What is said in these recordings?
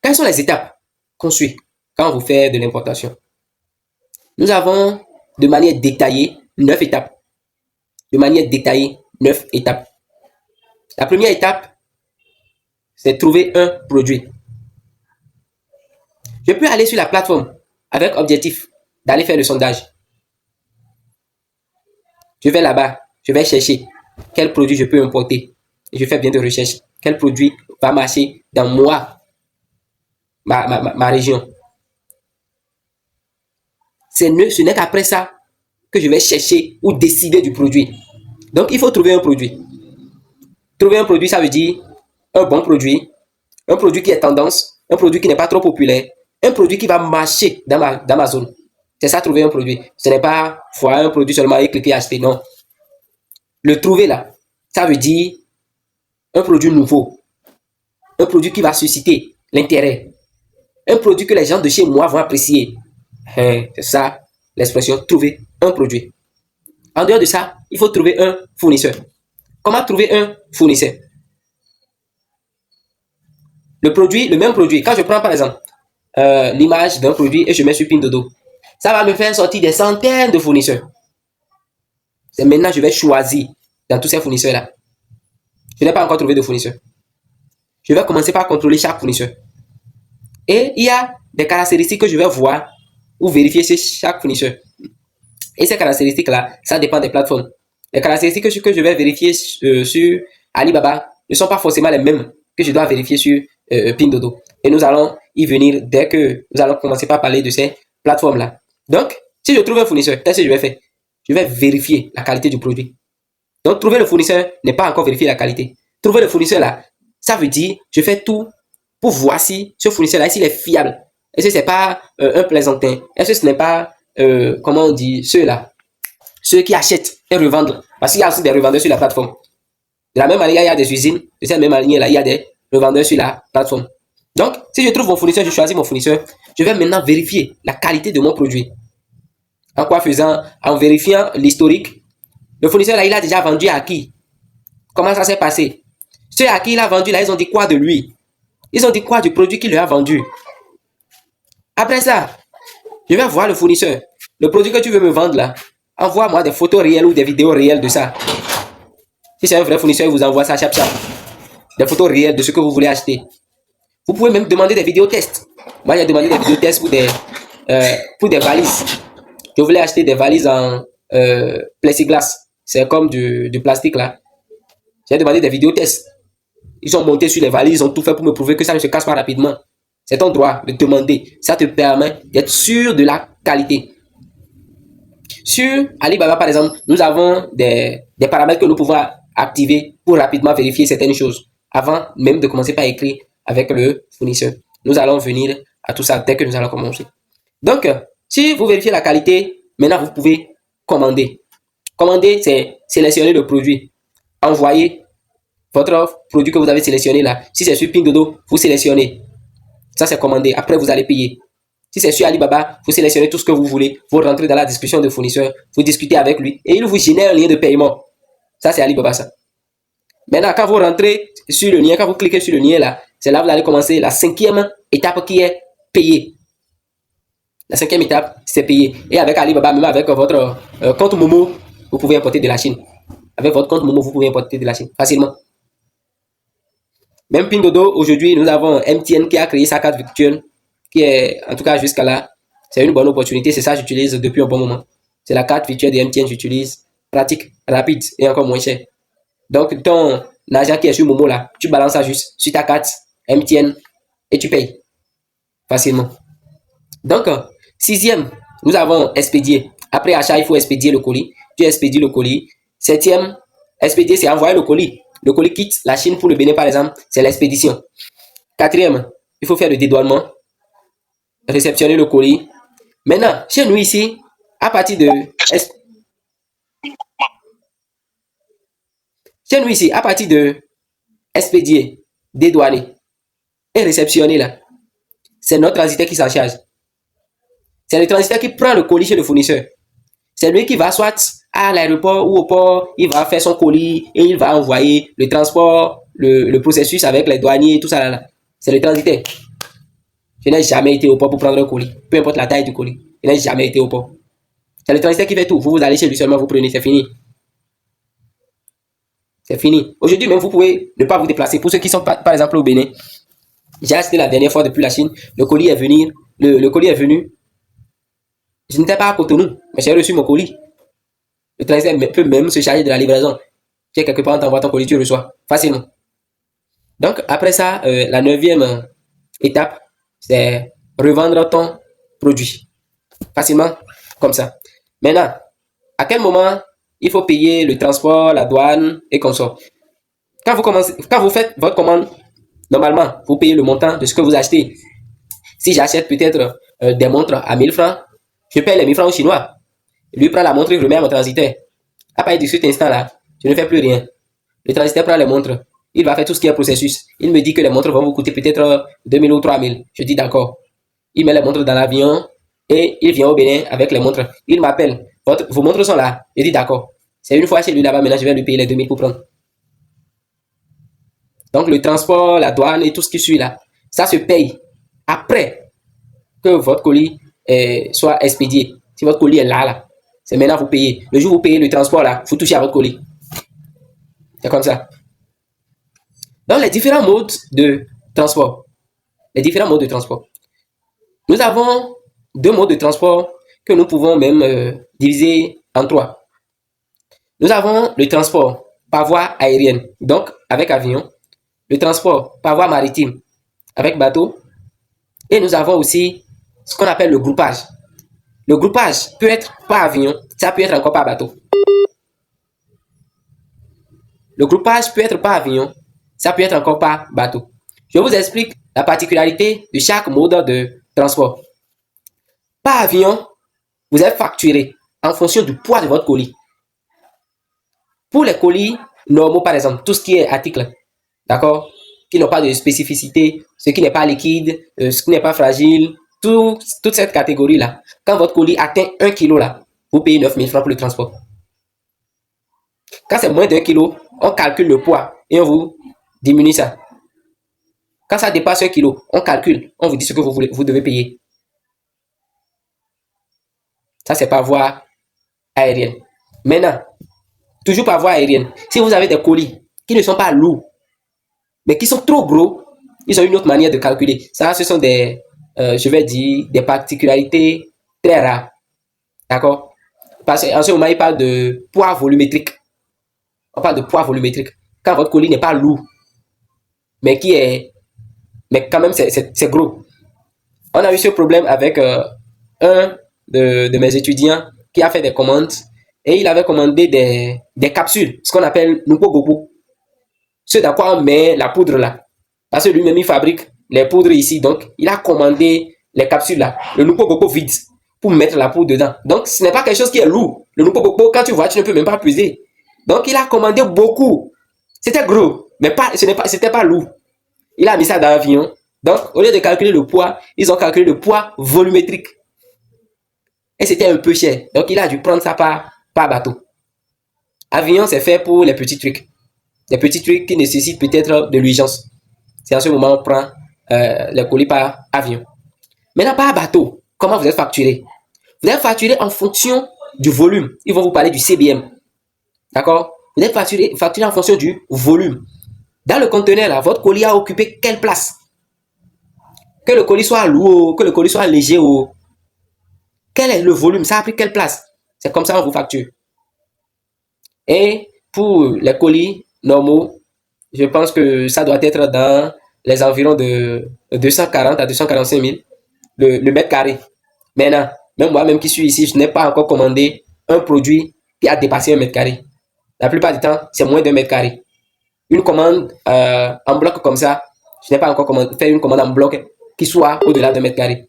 Quelles sont les étapes qu'on suit quand vous faites de l'importation? Nous avons de manière détaillée 9 étapes. De manière détaillée 9 étapes. La première étape, c'est trouver un produit. Je peux aller sur la plateforme avec objectif d'aller faire le sondage. Je vais là-bas, je vais chercher quel produit je peux importer. Et je fais bien de recherche. Quel produit va marcher dans ma région. Ce n'est qu'après ça que je vais chercher ou décider du produit. Donc, il faut trouver un produit. Trouver un produit, ça veut dire un bon produit, un produit qui est tendance, un produit qui n'est pas trop populaire, un produit qui va marcher dans ma zone. C'est ça, trouver un produit. Ce n'est pas voir un produit seulement et cliquer acheter, non. Le trouver là, ça veut dire un produit nouveau, un produit qui va susciter l'intérêt, un produit que les gens de chez moi vont apprécier. C'est ça l'expression trouver un produit. En dehors de ça, il faut trouver un fournisseur. Comment trouver un fournisseur? Le même produit, quand je prends par exemple l'image d'un produit et je mets sur Pindodo, ça va me faire sortir des centaines de fournisseurs. C'est maintenant que je vais choisir dans tous ces fournisseurs-là. Je n'ai pas encore trouvé de fournisseur. Je vais commencer par contrôler chaque fournisseur. Et il y a des caractéristiques que je vais voir ou vérifier chez chaque fournisseur. Et ces caractéristiques-là, ça dépend des plateformes. Les caractéristiques que je vais vérifier sur Alibaba ne sont pas forcément les mêmes que je dois vérifier sur Pindodo. Et nous allons y venir dès que nous allons commencer par parler de ces plateformes-là. Donc, si je trouve un fournisseur, qu'est-ce que je vais faire? Je vais vérifier la qualité du produit. Donc, trouver le fournisseur n'est pas encore vérifier la qualité. Trouver le fournisseur là, ça veut dire je fais tout pour voir si ce fournisseur là, s'il est fiable. Est-ce que ce n'est pas un plaisantin? Est-ce que ce n'est pas, comment on dit, ceux-là, ceux qui achètent et revendent? Parce qu'il y a aussi des revendeurs sur la plateforme. De la même manière, il y a des usines. De cette même manière là, il y a des revendeurs sur la plateforme. Donc, si je trouve mon fournisseur, je choisis mon fournisseur, je vais maintenant vérifier la qualité de mon produit. En quoi faisant? En vérifiant l'historique. Le fournisseur là, il a déjà vendu à qui? Comment ça s'est passé? Ceux à qui il a vendu là, ils ont dit quoi de lui? Ils ont dit quoi du produit qu'il leur a vendu? Après ça, je vais voir le fournisseur. Le produit que tu veux me vendre là, envoie-moi des photos réelles ou des vidéos réelles de ça. Si c'est un vrai fournisseur, il vous envoie ça chap chap. Des photos réelles de ce que vous voulez acheter. Vous pouvez même demander des vidéos tests. Moi, j'ai demandé des vidéos tests pour des valises. Je voulais acheter des valises en plexiglas. C'est comme du plastique là. J'ai demandé des vidéos tests. Ils ont monté sur les valises, ils ont tout fait pour me prouver que ça ne se casse pas rapidement. C'est ton droit de demander. Ça te permet d'être sûr de la qualité. Sur Alibaba, par exemple, nous avons des paramètres que nous pouvons activer pour rapidement vérifier certaines choses. Avant même de commencer par écrire avec le fournisseur. Nous allons venir à tout ça dès que nous allons commencer. Donc, si vous vérifiez la qualité, maintenant vous pouvez commander. Commander, c'est sélectionner le produit. Envoyer votre produit que vous avez sélectionné là. Si c'est sur Pindodo, vous sélectionnez. Ça, c'est commandé. Après, vous allez payer. Si c'est sur Alibaba, vous sélectionnez tout ce que vous voulez. Vous rentrez dans la discussion de fournisseur. Vous discutez avec lui. Et il vous génère un lien de paiement. Ça, c'est Alibaba, ça. Maintenant, quand vous rentrez sur le lien, quand vous cliquez sur le lien là, c'est là que vous allez commencer la 5e étape qui est payer. La 5e étape, c'est payer. Et avec Alibaba, même avec votre compte Momo, vous pouvez importer de la Chine. Avec votre compte Momo, vous pouvez importer de la Chine facilement. Même Pindodo, aujourd'hui, nous avons MTN qui a créé sa carte virtuelle, qui est, en tout cas jusqu'à là, c'est une bonne opportunité. C'est ça que j'utilise depuis un bon moment. C'est la carte virtuelle de MTN que j'utilise. Pratique, rapide et encore moins cher. Donc, ton argent qui est sur Momo là, tu balances ça juste sur ta carte MTN et tu payes facilement. Donc, 6e, nous avons expédier. Après achat, il faut expédier le colis. Tu expédies le colis. 7e, expédier, c'est envoyer le colis. Le colis quitte la Chine pour le Bénin, par exemple, c'est l'expédition. 4e, il faut faire le dédouanement, réceptionner le colis. Maintenant, chez nous ici, à partir de expédier, dédouaner et réceptionner là, c'est notre transitaire qui s'en charge. C'est le transitaire qui prend le colis chez le fournisseur. C'est lui qui va soit à l'aéroport ou au port, il va faire son colis et il va envoyer le transport, le processus avec les douaniers et tout ça là. C'est le transitaire. Je n'ai jamais été au port pour prendre un colis, peu importe la taille du colis. Je n'ai jamais été au port. C'est le transitaire qui fait tout. Vous allez chez lui seulement, vous prenez, c'est fini. C'est fini. Aujourd'hui même, vous pouvez ne pas vous déplacer. Pour ceux qui sont par exemple au Bénin, j'ai acheté la dernière fois depuis la Chine. Le colis est venu. Le colis est venu. Je n'étais pas à Cotonou, mais j'ai reçu mon colis. Le transitaire peut même se charger de la livraison. Tu es quelque part, on t'envoie ton colis, tu reçois facilement. Donc, après ça, la 9e étape, c'est revendre ton produit facilement, comme ça. Maintenant, à quel moment il faut payer le transport, la douane et comme ça. Quand vous faites votre commande, normalement, vous payez le montant de ce que vous achetez. Si j'achète peut-être des montres à 1000 francs, je paye les 1000 francs au Chinois. Lui prend la montre et remet à mon transitaire. À partir de cet instant-là, je ne fais plus rien. Le transitaire prend les montres. Il va faire tout ce qui est processus. Il me dit que les montres vont vous coûter peut-être 2000 ou 3000. Je dis d'accord. Il met les montres dans l'avion et il vient au Bénin avec les montres. Il m'appelle. Vos montres sont là. Je dis d'accord. C'est une fois chez lui là-bas, maintenant je vais lui payer les 2000 pour prendre. Donc le transport, la douane et tout ce qui suit là, ça se paye après que votre colis soit expédié. Si votre colis est là, c'est maintenant vous payez. Le jour où vous payez le transport là, vous touchez à votre colis. C'est comme ça. Donc les différents modes de transport. Les différents modes de transport. Nous avons 2 modes de transport que nous pouvons même diviser en 3. Nous avons le transport par voie aérienne, donc avec avion, le transport par voie maritime, avec bateau, et nous avons aussi ce qu'on appelle le groupage. Le groupage peut être par avion, ça peut être encore par bateau. Le groupage peut être par avion, ça peut être encore par bateau. Je vous explique la particularité de chaque mode de transport. Par avion, vous êtes facturé en fonction du poids de votre colis. Pour les colis normaux, par exemple, tout ce qui est article, d'accord, qui n'ont pas de spécificité, ce qui n'est pas liquide, ce qui n'est pas fragile, toute cette catégorie-là, quand votre colis atteint 1 kg, là, vous payez 9000 francs pour le transport. Quand c'est moins d'1 kg, on calcule le poids et on vous diminue ça. Quand ça dépasse 1 kg, on calcule, on vous dit ce que vous devez payer. Ça, c'est par voie aérienne. Maintenant, toujours par voie aérienne, si vous avez des colis qui ne sont pas lourds, mais qui sont trop gros, ils ont une autre manière de calculer. Ça, ce sont des, je vais dire, des particularités très rares. D'accord? Parce qu'en ce moment, il parle de poids volumétrique. On parle de poids volumétrique. Quand votre colis n'est pas lourd, mais quand même, c'est gros. On a eu ce problème avec un de mes étudiants qui a fait des commandes et il avait commandé des capsules, ce qu'on appelle Nupo Gopo. Ce dans quoi on met la poudre là. Parce que lui-même, il fabrique les poudres ici. Donc, il a commandé les capsules là, le Nupo Gopo vide, pour mettre la poudre dedans. Donc, ce n'est pas quelque chose qui est lourd. Le Nupo Gopo, quand tu vois, tu ne peux même pas peser. Donc, il a commandé beaucoup. C'était gros, mais c'était pas lourd. Il a mis ça dans l'avion. Donc, au lieu de calculer le poids, ils ont calculé le poids volumétrique. Et c'était un peu cher. Donc, il a dû prendre ça par bateau. Avion, c'est fait pour les petits trucs. Les petits trucs qui nécessitent peut-être de l'urgence. C'est en ce moment qu'on prend les colis par avion. Maintenant, par bateau, comment vous êtes facturé? Vous êtes facturé en fonction du volume. Ils vont vous parler du CBM. D'accord? Vous êtes facturé en fonction du volume. Dans le conteneur, là, votre colis a occupé quelle place? Que le colis soit lourd, que le colis soit léger. Quel est le volume? Ça a pris quelle place? C'est comme ça qu'on vous facture. Et pour les colis normaux, je pense que ça doit être dans les environs de 240 à 245 000 le mètre carré. Maintenant, même moi-même qui suis ici, je n'ai pas encore commandé un produit qui a dépassé 1 mètre carré. La plupart du temps, c'est moins d'1 mètre carré. Une commande en bloc comme ça, je n'ai pas encore fait une commande en bloc qui soit au-delà d'1 mètre carré.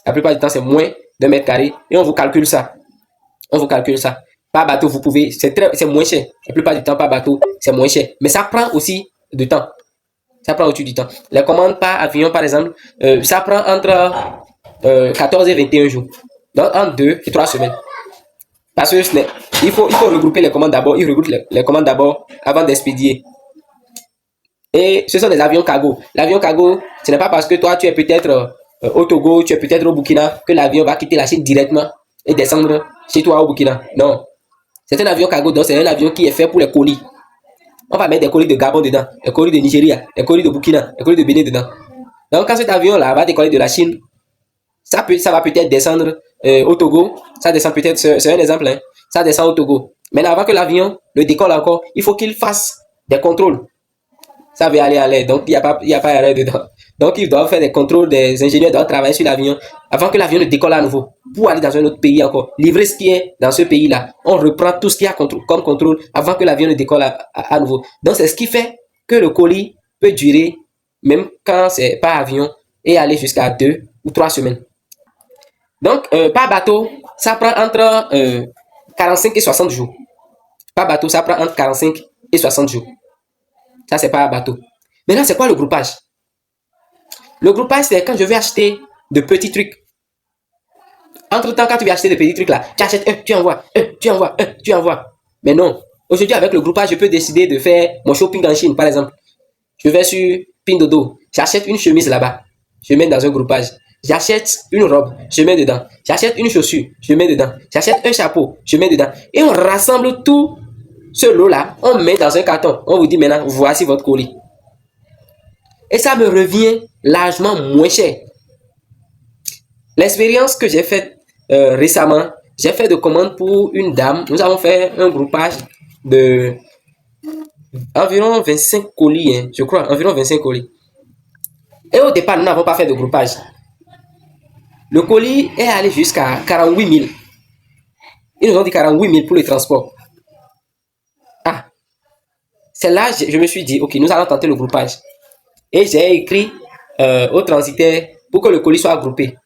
La plupart du temps, c'est moins d'1 mètre carré et on vous calcule ça. On vous calcule ça. Par bateau, vous pouvez, c'est moins cher. La plupart du temps, par bateau, c'est moins cher. Mais ça prend aussi du temps. Ça prend aussi du temps. Les commandes par avion, par exemple, ça prend entre 14 et 21 jours. Donc, entre 2 et 3 semaines. Parce que il faut regrouper les commandes d'abord. Il regroupe les commandes d'abord avant d'expédier. Et ce sont des avions cargo. L'avion cargo, ce n'est pas parce que toi, tu es peut-être au Togo, tu es peut-être au Burkina, que l'avion va quitter la Chine directement et descendre chez toi au Burkina. Non. C'est un avion cargo, donc c'est un avion qui est fait pour les colis. On va mettre des colis de Gabon dedans, des colis de Nigeria, des colis de Burkina, des colis de Bénin dedans. Donc quand cet avion-là va décoller de la Chine, ça va peut-être descendre au Togo. Ça descend peut-être, c'est un exemple, hein. Ça descend au Togo. Maintenant, avant que l'avion ne décolle encore, il faut qu'il fasse des contrôles. Ça veut aller à l'air, donc il n'y a pas erreur dedans. Donc ils doivent faire des contrôles, des ingénieurs doivent travailler sur l'avion avant que l'avion ne décolle à nouveau pour aller dans un autre pays encore, livrer ce qui est dans ce pays-là. On reprend tout ce qu'il y a comme contrôle avant que l'avion ne décolle à nouveau. Donc c'est ce qui fait que le colis peut durer, même quand c'est pas avion, et aller jusqu'à 2 ou 3 semaines. Donc par bateau, ça prend entre 45 et 60 jours. Par bateau, ça prend entre 45 et 60 jours. Ça, c'est pas un bateau. Maintenant, c'est quoi le groupage? Le groupage, c'est quand je vais acheter de petits trucs. Entre-temps, quand tu vas acheter de petits trucs là, tu achètes un, tu envoies, un, tu envoies, un, tu envoies. Mais non. Aujourd'hui, avec le groupage, je peux décider de faire mon shopping en Chine, par exemple. Je vais sur Pindodo. J'achète une chemise là-bas. Je mets dans un groupage. J'achète une robe, je mets dedans. J'achète une chaussure, je mets dedans. J'achète un chapeau, je mets dedans. Et on rassemble tout ce lot-là, on met dans un carton. On vous dit maintenant, voici votre colis. Et ça me revient largement moins cher. L'expérience que j'ai faite récemment, j'ai fait de commandes pour une dame. Nous avons fait un groupage de environ 25 colis, hein, je crois, environ 25 colis. Et au départ, nous n'avons pas fait de groupage. Le colis est allé jusqu'à 48 000. Ils nous ont dit 48 000 pour le transport. Ah, c'est là que je me suis dit, ok, nous allons tenter le groupage. Et j'ai écrit au transitaire pour que le colis soit groupé.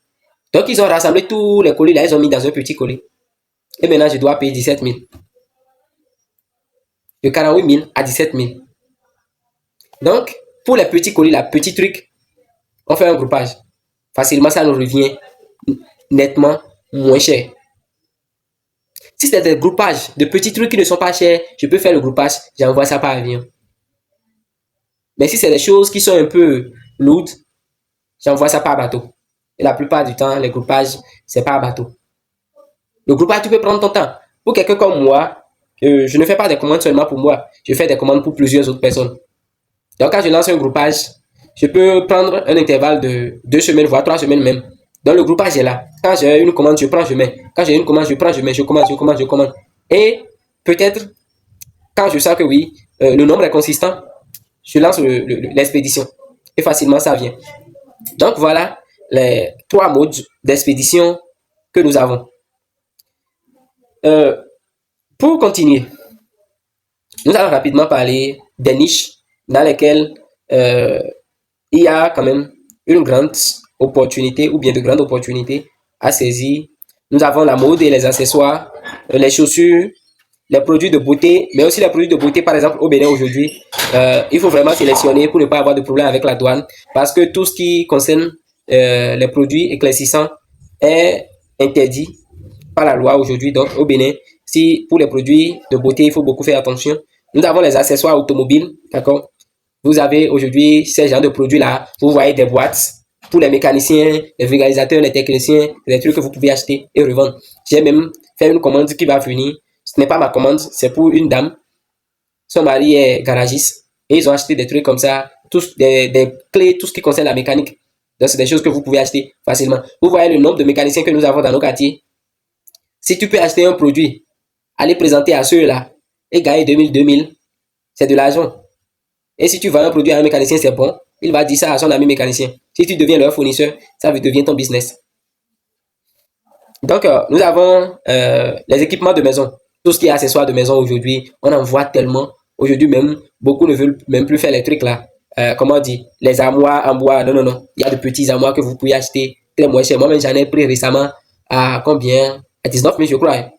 Donc, ils ont rassemblé tous les colis là, ils ont mis dans un petit colis. Et maintenant, je dois payer 17 000. De 48 000 à 17 000. Donc, pour les petits colis, là, petits trucs, on fait un groupage. Facilement, ça nous revient nettement moins cher. Si c'est des groupages de petits trucs qui ne sont pas chers, je peux faire le groupage, j'envoie ça par avion. Mais si c'est des choses qui sont un peu lourdes, j'envoie ça par bateau. Et la plupart du temps, les groupages, c'est par bateau. Le groupage, tu peux prendre ton temps. Pour quelqu'un comme moi, je ne fais pas des commandes seulement pour moi. Je fais des commandes pour plusieurs autres personnes. Donc, quand je lance un groupage, je peux prendre un intervalle de 2 semaines, voire 3 semaines même. Donc, le groupage est là. Quand j'ai une commande, je prends, je mets. Quand j'ai une commande, je prends, je mets. Je commande. Et peut-être, quand je sens que oui, le nombre est consistant, je lance l'expédition. Et facilement, ça vient. Donc, voilà les 3 modes d'expédition que nous avons. Pour continuer, nous allons rapidement parler des niches dans lesquelles il y a quand même une grande opportunité ou bien de grandes opportunités à saisir. Nous avons la mode et les accessoires, les chaussures, les produits de beauté, mais aussi les produits de beauté, par exemple au Bénin aujourd'hui. Il faut vraiment sélectionner pour ne pas avoir de problème avec la douane parce que tout ce qui concerne les produits éclaircissants est interdit par la loi aujourd'hui. Donc au Bénin, si pour les produits de beauté, il faut beaucoup faire attention. Nous avons les accessoires automobiles, d'accord? Vous avez aujourd'hui ces genres de produits-là. Vous voyez des boîtes pour les mécaniciens, les vulgarisateurs, les techniciens, des trucs que vous pouvez acheter et revendre. J'ai même fait une commande qui va venir. Ce n'est pas ma commande, c'est pour une dame. Son mari est garagiste et ils ont acheté des trucs comme ça, tous des clés, tout ce qui concerne la mécanique. Donc, c'est des choses que vous pouvez acheter facilement. Vous voyez le nombre de mécaniciens que nous avons dans nos quartiers. Si tu peux acheter un produit, aller présenter à ceux-là et gagner 2000, c'est de l'argent. Et si tu vends un produit à un mécanicien, c'est bon, il va dire ça à son ami mécanicien. Si tu deviens leur fournisseur, ça devient ton business. Donc, nous avons les équipements de maison. Tout ce qui est accessoires de maison aujourd'hui, on en voit tellement. Aujourd'hui même, beaucoup ne veulent même plus faire les trucs là. Comment on dit? Les armoires en bois. Non, non, non. Il y a de petits armoires que vous pouvez acheter très moins cher. Moi-même, j'en ai pris récemment à combien? À 19 000, je crois.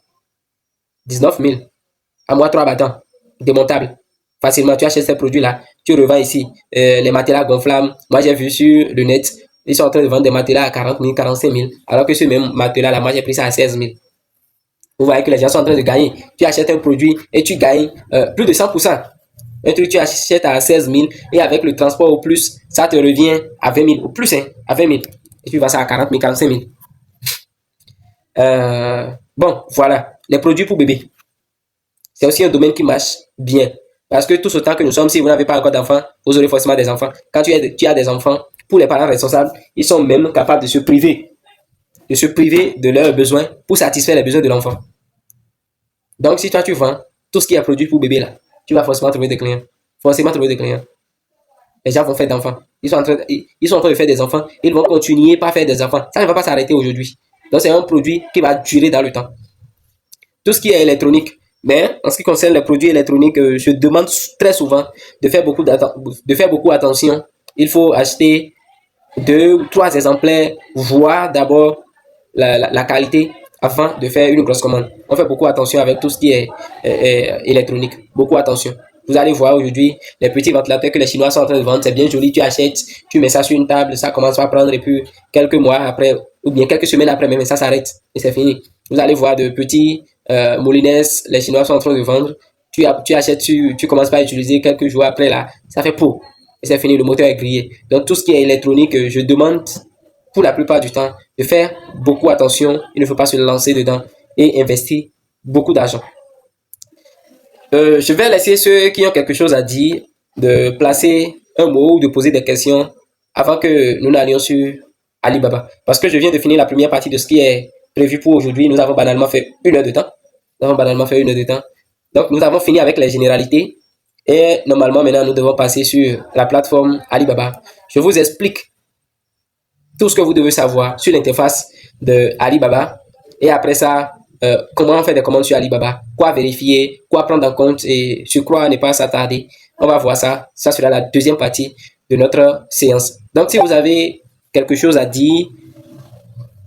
19 000. Armoire 3 battants. Démontable. Facilement, tu achètes ces produits-là. Tu revends ici. Les matelas gonflables. Moi, j'ai vu sur le net. Ils sont en train de vendre des matelas à 40 000, 45 000. Alors que ce même matelas-là, moi, j'ai pris ça à 16 000. Vous voyez que les gens sont en train de gagner. Tu achètes un produit et tu gagnes plus de 100%. Un truc, tu achètes à 16 000 et avec le transport au plus, ça te revient à 20 000. Au plus, hein, à 20 000. et tu vends ça à 40 000, 45 000. Bon, voilà. Les produits pour bébé. C'est aussi un domaine qui marche bien. Parce que tout ce temps que nous sommes, si vous n'avez pas encore d'enfants, vous aurez forcément des enfants. Quand tu as des enfants, pour les parents responsables, ils sont même capables de se priver de leurs besoins pour satisfaire les besoins de l'enfant. Donc, si toi, tu vends tout ce qui est produit pour bébé, là, tu vas forcément trouver des clients. Forcément trouver des clients. Les gens vont faire d'enfants. Ils sont en train de faire des enfants. Ils vont continuer par faire des enfants. Ça ne va pas s'arrêter aujourd'hui. Donc, c'est un produit qui va durer dans le temps. Tout ce qui est électronique. Mais en ce qui concerne les produits électroniques, je demande très souvent de faire beaucoup attention. Il faut acheter 2 ou 3 exemplaires, voir d'abord la qualité avant de faire une grosse commande. On fait beaucoup attention avec tout ce qui est électronique. Beaucoup attention. Vous allez voir aujourd'hui les petits ventilateurs que les Chinois sont en train de vendre. C'est bien joli, tu achètes, tu mets ça sur une table, ça commence à prendre et puis quelques mois après, ou bien quelques semaines après même, ça s'arrête et c'est fini. Vous allez voir de petits moulines, les Chinois sont en train de vendre. Tu achètes, tu commences pas à utiliser quelques jours après là, ça fait pot et c'est fini, le moteur est grillé. Donc tout ce qui est électronique, je demande pour la plupart du temps de faire beaucoup attention. Il ne faut pas se lancer dedans et investir beaucoup d'argent. Je vais laisser ceux qui ont quelque chose à dire de placer un mot ou de poser des questions avant que nous n'allions sur Alibaba. Parce que je viens de finir la première partie de ce qui est prévu pour aujourd'hui. Nous avons banalement fait 1 heure de temps. Nous avons banalement fait 1 heure de temps. Donc, nous avons fini avec les généralités. Et normalement, maintenant, nous devons passer sur la plateforme Alibaba. Je vous explique tout ce que vous devez savoir sur l'interface de Alibaba. Et après ça, comment faire des commandes sur Alibaba, quoi vérifier, quoi prendre en compte et sur quoi ne pas s'attarder. On va voir ça. Ça sera la deuxième partie de notre séance. Donc, si vous avez quelque chose à dire,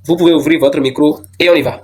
vous pouvez ouvrir votre micro et on y va.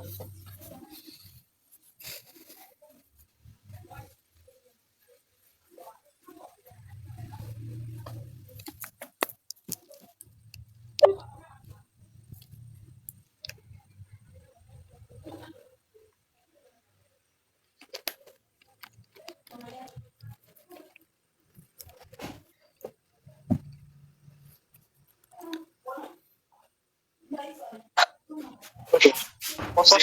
Bonsoir,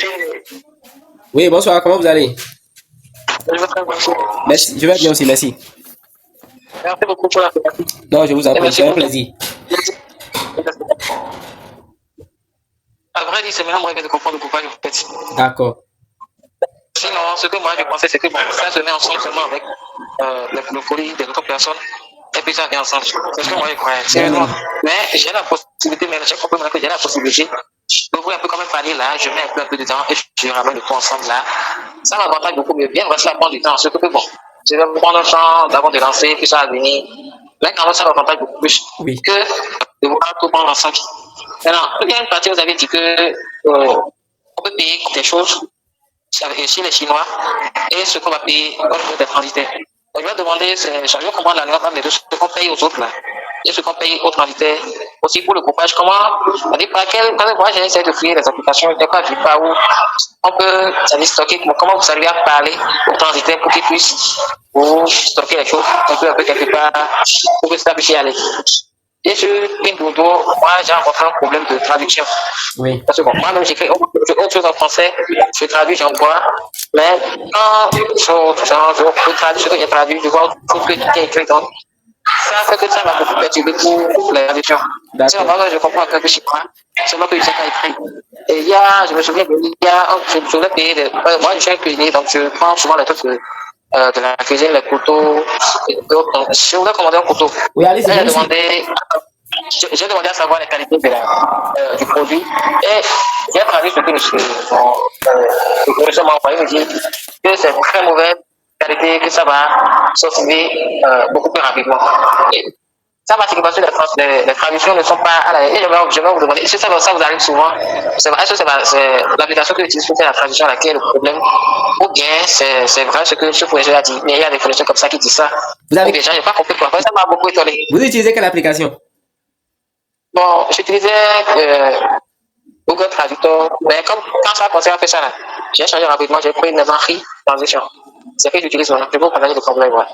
Oui, bonsoir, comment vous allez? Merci, je vais bien aussi, merci. merci beaucoup pour la thématique. Non, je vous en Et prie, merci c'est un pour plaisir. À vrai dire, c'est maintenant moi qui de comprendre pourquoi je vous faites. D'accord. Sinon, ce que moi je pensais, c'est que bon, ça se met ensemble seulement avec le folie des autres personnes. Et puis ça vient ensemble. C'est ce que moi je croyais. Non. Mais j'ai la possibilité, mais chaque fois que j'ai la possibilité, d'ouvrir un peu comme un panier là, je mets un peu de temps et je ramène le tout ensemble là. Ça m'avantage beaucoup mieux. Bien, ça prend du temps. Surtout que bon, je vais prendre le temps d'abord de lancer, puis ça va venir. Mais quand même, ça m'avantage beaucoup plus Oui. que de vouloir tout prendre ensemble. Maintenant, il y a une partie, vous avez dit que on peut payer des choses chez les Chinois et ce qu'on va payer au niveau des transitaires. Donc, je vais demander, je vais comprendre la nuance entre les deux, ce qu'on paye aux autres là, et ce qu'on paye aux transitaires. Aussi pour le coupage, comment, on dit par quel, quand moi j'ai essayé de fouiller les applications, je n'ai pas vu par où on peut, ça dit stocker, comment vous arrivez à parler aux transitaires pour qu'ils puissent vous stocker les choses, un peu quelque part, pour que ça puisse y aller. Et sur Pinduoduo, moi j'ai rencontré un problème de traduction. Oui. Parce que bon, moi-même j'écris autre chose en français, je traduis, j'envoie, mais quand je traduis ce que j'ai traduit, je vois tout ce qui est écrit. Donc, ça fait que ça m'a beaucoup perturbé pour la traduction. C'est normal que je comprends quelque chose chinois, seulement que je sais pas écrit. Et je me souviens, je voulais payer, moi je suis un cuisinier, donc je prends souvent les trucs de la cuisine, les couteaux, donc je voulais commander un couteau. Oui, allez, c'est J'ai demandé à savoir la qualité du produit et j'ai traduit ce que le fournisseur m'a envoyé, me dit que c'est de très mauvaise qualité, que ça va sortir beaucoup plus rapidement. Et ça va signifier parce que les traductions ne sont pas à la. Et je vais vous demander, est-ce que ça vous arrive souvent? Est-ce que c'est l'application que j'utilise pour faire la traduction à laquelle le problème? Ou bien c'est vrai ce que ce fournisseur a dit, mais il y a des fournisseurs comme ça qui disent ça. Vous avez... Déjà, je n'ai pas compris quoi. Ça m'a beaucoup étonné. Vous utilisez quelle application? Bon, j'utilisais Google Traductor, mais comme quand ça a commencé à faire ça, j'ai changé rapidement, j'ai pris une Free Transition. C'est ce que j'utilise maintenant. Je peux vous partager le problème. Ouais.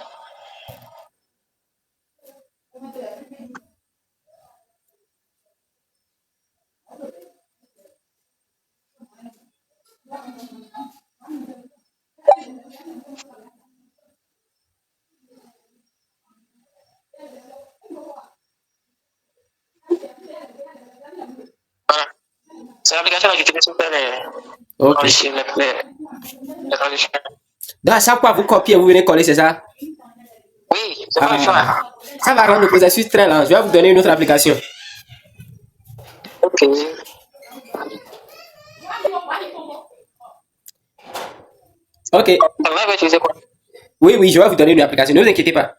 C'est l'application que j'utilise pour faire Ok. les traductions. Donc, à chaque fois, vous copiez, vous venez coller, c'est ça? Oui, c'est pas le choix. Ça va rendre le processus très lent. Je vais vous donner une autre application. Ok. Ok. On va utiliser quoi? Oui, je vais vous donner une application. Ne vous inquiétez pas.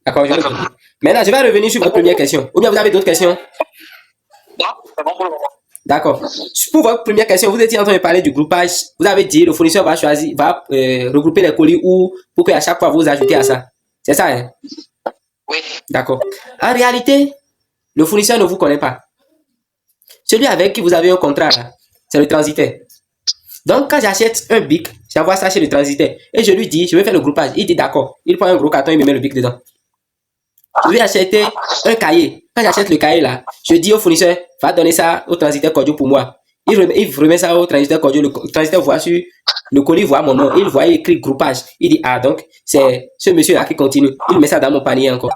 D'accord, je vais vous donner. Maintenant, je vais revenir sur votre première question. Ou bien vous avez d'autres questions? Non, c'est bon pour le moment. D'accord. Pour votre première question, vous étiez en train de parler du groupage. Vous avez dit le fournisseur va choisir, va regrouper les colis ou pour qu'à chaque fois vous ajoutez à ça. C'est ça, hein? Oui. D'accord. En réalité, le fournisseur ne vous connaît pas. Celui avec qui vous avez un contrat, là, c'est le transitaire. Donc, quand j'achète un bic, j'envoie ça chez le transitaire et je lui dis, je vais faire le groupage. Il dit d'accord. Il prend un gros carton, il me met le bic dedans. Je vais acheter un cahier. Quand j'achète le cahier là, je dis au fournisseur, va donner ça au transitaire Cordio pour moi. Il remet ça au transitaire Cordio. Le transitaire voit sur le colis, voit mon nom. Il voit écrit groupage. Il dit, ah, donc, c'est ce monsieur là qui continue. Il met ça dans mon panier encore.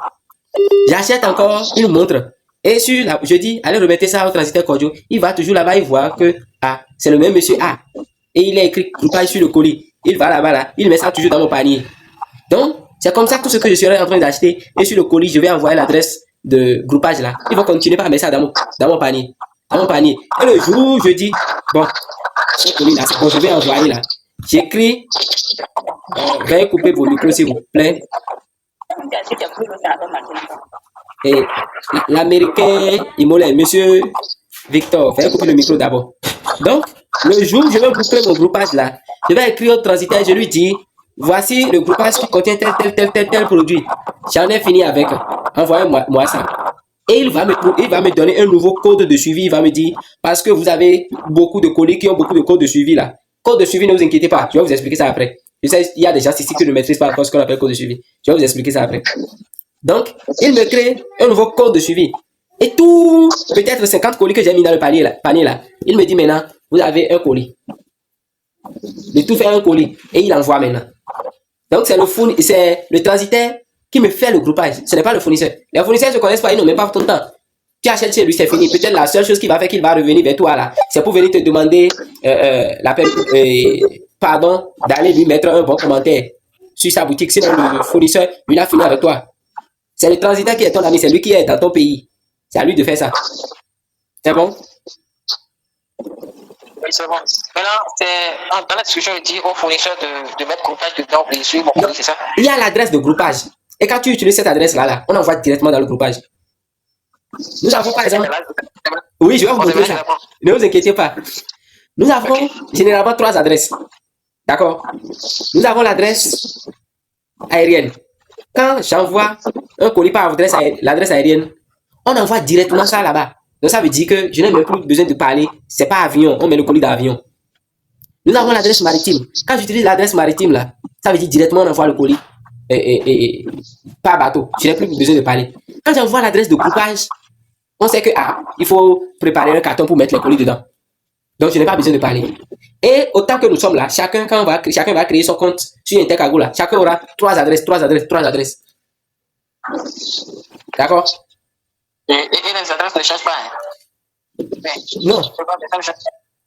J'achète encore une montre. Et je dis, allez remettre ça au transitaire Cordio. Il va toujours là-bas, il voit que, ah, c'est le même monsieur A. Et il a écrit groupage sur le colis. Il va là-bas, là. Il met ça toujours dans mon panier. Donc, c'est comme ça tout ce que je serai en train d'acheter. Et sur le colis, je vais envoyer l'adresse de groupage là. Ils vont continuer par mettre ça dans mon panier. Dans mon panier. Et le jour où je dis, bon, ce colis là, c'est bon, je vais envoyer là. J'écris, veuillez couper vos micros s'il vous plaît. Et l'américain, monsieur Victor, veuillez couper le micro d'abord. Donc, le jour où je vais boucler mon groupage là, je vais écrire au transitaire, je lui dis, voici le groupage qui contient tel produit. J'en ai fini avec. Envoyez-moi ça. Et il va me donner un nouveau code de suivi. Il va me dire, parce que vous avez beaucoup de colis qui ont beaucoup de codes de suivi là. Code de suivi, ne vous inquiétez pas. Je vais vous expliquer ça après. Je sais, il y a des gens ici qui ne maîtrisent pas encore ce qu'on appelle code de suivi. Je vais vous expliquer ça après. Donc, il me crée un nouveau code de suivi. Et tout, peut-être 50 colis que j'ai mis dans le panier là. Il me dit maintenant, vous avez un colis. De tout faire un colis. Et il envoie maintenant. Donc, c'est le transitaire qui me fait le groupage. Ce n'est pas le fournisseur. Les fournisseurs ne se connaissent pas, ils n'ont même pas ton temps. Tu achètes chez lui, c'est fini. Peut-être la seule chose qu'il va faire, qu'il va revenir vers toi là, c'est pour venir te demander pardon, d'aller lui mettre un bon commentaire sur sa boutique. Sinon, le fournisseur, lui, a fini avec toi. C'est le transitaire qui est ton ami, c'est lui qui est dans ton pays. C'est à lui de faire ça. C'est bon? Oui, c'est bon. Maintenant, dans la discussion, il dit au fournisseur de mettre groupage dedans pour suivre mon colis, c'est ça? Il y a l'adresse de groupage. Et quand tu utilises cette adresse-là, on envoie directement dans le groupage. Nous avons par exemple... Oui, je vais vous montrer ça. Ne vous inquiétez pas. Nous avons généralement 3 adresses. D'accord? Nous avons l'adresse aérienne. Quand j'envoie un colis par l'adresse aérienne, on envoie directement ça là-bas. Donc ça veut dire que je n'ai même plus besoin de parler. C'est pas avion, on met le colis dans l'avion. Nous avons l'adresse maritime. Quand j'utilise l'adresse maritime là, ça veut dire directement on envoie le colis par bateau. Je n'ai plus besoin de parler. Quand j'envoie l'adresse de groupage, on sait que il faut préparer un carton pour mettre les colis dedans. Donc je n'ai pas besoin de parler. Et autant que nous sommes là, chacun va créer son compte sur Intercargo là. Chacun aura 3 adresses. D'accord? Et les adresses ne changent pas. Non.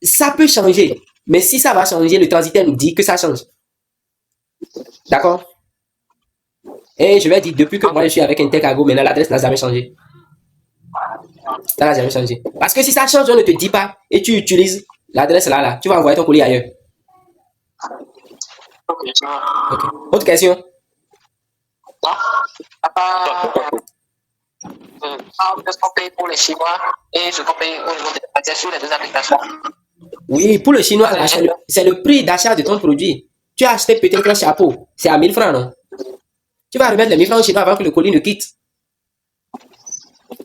Ça peut changer. Mais si ça va changer, le transitaire nous dit que ça change. D'accord? Et je vais dire, depuis que moi je suis avec Intercargo, maintenant l'adresse n'a jamais changé. Ça n'a jamais changé. Parce que si ça change, on ne te dit pas et tu utilises l'adresse là, tu vas envoyer ton colis ailleurs. Okay. Autre question? Qu'est-ce qu'on paye pour les Chinois et ce qu'on paye au niveau des sur les 2 applications? Oui, pour le Chinois, c'est le prix d'achat de ton produit. Tu as acheté peut-être un chapeau, c'est à 1000 francs, non? Tu vas remettre les 1000 francs au Chinois avant que le colis ne quitte.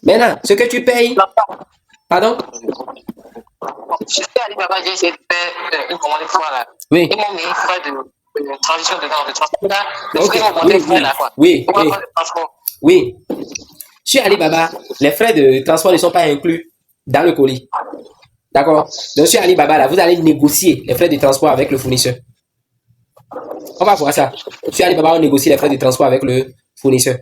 Maintenant, ce que tu payes... Pardon? Je suis allé là-bas, j'ai essayé de faire une commande une fois là. Oui. Ils m'ont mis frais de transition dedans, de transport là. Oui. Chez Alibaba, les frais de transport ne sont pas inclus dans le colis. D'accord? Donc, chez Alibaba, là, vous allez négocier les frais de transport avec le fournisseur. On va voir ça. Chez Alibaba, on négocie les frais de transport avec le fournisseur.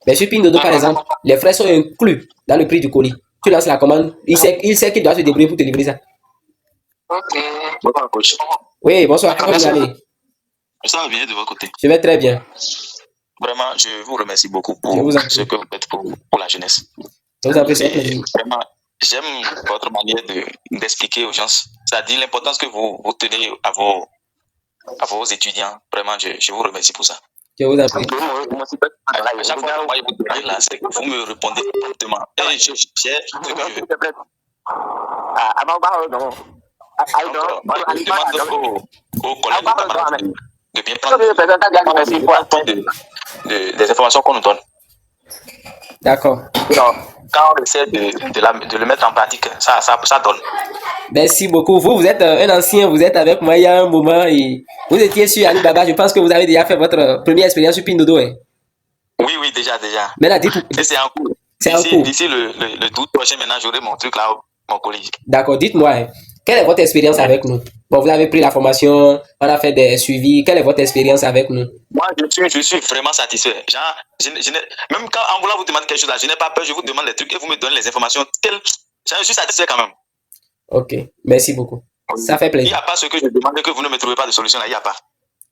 Mais sur Pindodo, par exemple, les frais sont inclus dans le prix du colis. Tu lances la commande. Il sait qu'il doit se débrouiller pour te livrer ça. Ok. Bonsoir, coach. Oui, bonsoir. Comment vous allez? Ça va bien de votre côté. Je vais très bien. Vraiment, je vous remercie beaucoup Je vous pour en prie. ce que vous faites pour la jeunesse. Je vous en prie, c'est un Et plaisir. vraiment, j'aime votre manière d'expliquer aux gens. C'est-à-dire l'importance que vous tenez à vos étudiants. Vraiment, je vous remercie pour ça. Je vous en prie. À chaque fois que moi, je vous demande là, c'est que vous me répondez promptement. Et j'ai ce que je veux. Donc, je demande aux collègues, aux camarades de bien prendre des informations qu'on nous donne. D'accord. Quand on essaie de le mettre en pratique, ça donne. Merci beaucoup. Vous êtes un ancien, vous êtes avec moi il y a un moment et vous étiez sur Alibaba. Je pense que vous avez déjà fait votre première expérience sur Pindodo. Hein. Oui, déjà. Maintenant, dites-moi. Et c'est en cours. C'est en cours. D'ici le 12 prochain, maintenant, j'aurai mon truc là, mon collège. D'accord, dites-moi, hein, quelle est votre expérience avec nous? Bon, vous avez pris la formation, on a fait des suivis. Quelle est votre expérience avec nous? Moi, je suis vraiment satisfait. Genre, même quand en voulant vous demander quelque chose là, je n'ai pas peur, je vous demande les trucs et vous me donnez les informations telles. Je suis satisfait quand même. Ok, merci beaucoup. Ça fait Il plaisir. n'y a pas ce que je demande et que vous ne me trouvez pas de solution là, il n'y a pas.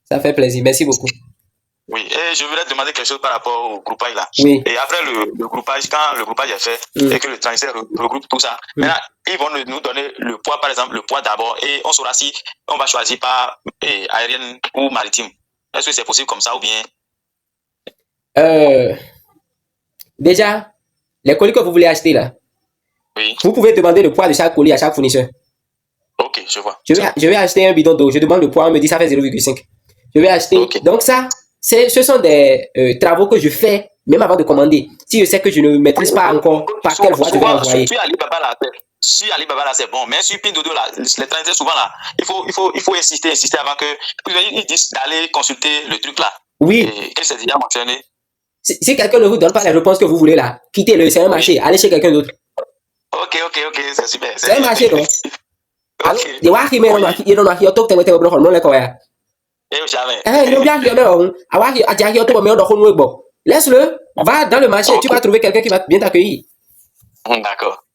Ça fait plaisir, merci beaucoup. Oui, et je voulais demander quelque chose par rapport au groupage là. Oui. Et après le groupage, quand le groupage est fait et que le transfert regroupe tout ça, maintenant, ils vont nous donner le poids, par exemple, le poids d'abord, et on saura si on va choisir par aérienne ou maritime. Est-ce que c'est possible comme ça ou bien? Déjà, les colis que vous voulez acheter là, Oui. vous pouvez demander le poids de chaque colis à chaque fournisseur. Ok, je vois. Je vais acheter un bidon d'eau, je demande le poids, on me dit ça fait 0,5. Je vais acheter. Ok. Donc ça, ce sont des travaux que je fais même avant de commander. Si je sais que je ne maîtrise pas encore par quelle voie je vais envoyer. Sur Alibaba là, c'est bon. Mais sur Pindodo là, les transferts souvent là, il faut insister avant que ils disent d'aller consulter le truc là. Oui. Et que c'est déjà mentionné. Si quelqu'un ne vous donne pas les réponses que vous voulez là, quittez-le, c'est un marché, allez chez quelqu'un d'autre. Ok, c'est super. C'est un marché donc. Ok. De voir qui met dans marché, il dans marché, auto que tu me non le quoi. Jamais. Non bien qu'il non, avoir qui a dit auto mais on doit bon. Laisse-le, va dans le marché, tu vas trouver quelqu'un qui va bien t'accueillir. D'accord.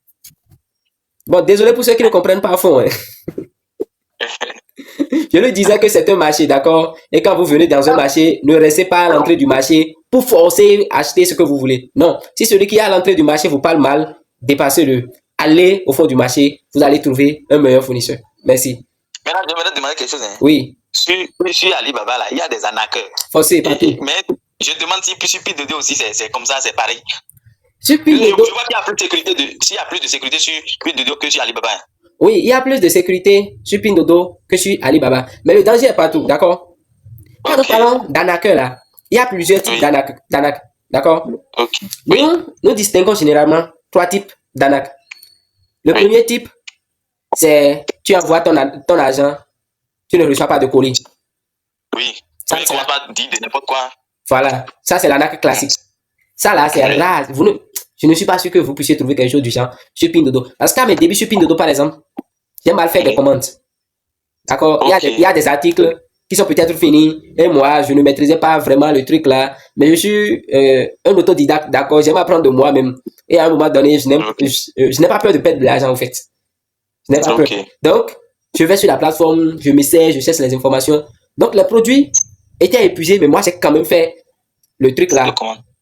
Bon, désolé pour ceux qui ne comprennent pas à fond. Hein. Je le disais que c'est un marché, d'accord? Et quand vous venez dans un marché, ne restez pas à l'entrée du marché pour forcer à acheter ce que vous voulez. Non, si celui qui est à l'entrée du marché vous parle mal, dépassez-le. Allez au fond du marché, vous allez trouver un meilleur fournisseur. Merci. Maintenant, je voudrais demander quelque chose. Hein. Oui. Sur Alibaba, là, il y a des arnaqueurs. Forcez partout. Mais je demande si sur Pindodo aussi, c'est comme ça, c'est pareil. Sur Pindodo, je vois qu'il y a plus de sécurité, s'il y a plus de sécurité sur Pindodo que sur Alibaba. Oui, il y a plus de sécurité sur Pindodo que sur Alibaba. Mais le danger est partout, d'accord? Quand nous parlons d'arnaqueurs là, il y a plusieurs types d'arnaques, d'accord? Okay. Nous distinguons généralement 3 types d'arnaques. Le premier type, c'est tu envoies ton argent, tu ne reçois pas de colis. Oui, ça ne commence pas à dire de n'importe quoi. Voilà, ça c'est l'arnaque classique. Ça là, c'est rare. Je ne suis pas sûr que vous puissiez trouver quelque chose du genre sur Pindodo. Parce qu'à mes débuts sur Pindodo, par exemple, j'ai mal fait des commandes. D'accord? Il y a des articles qui sont peut-être finis. Et moi, je ne maîtrisais pas vraiment le truc là. Mais je suis un autodidacte, d'accord? J'aime apprendre de moi-même. Et à un moment donné, je n'ai pas peur de perdre de l'argent, en fait. Je n'ai pas peur. Donc, je vais sur la plateforme, je m'essaie, je cherche les informations. Donc, les produits étaient épuisés, mais moi, j'ai quand même fait le truc là.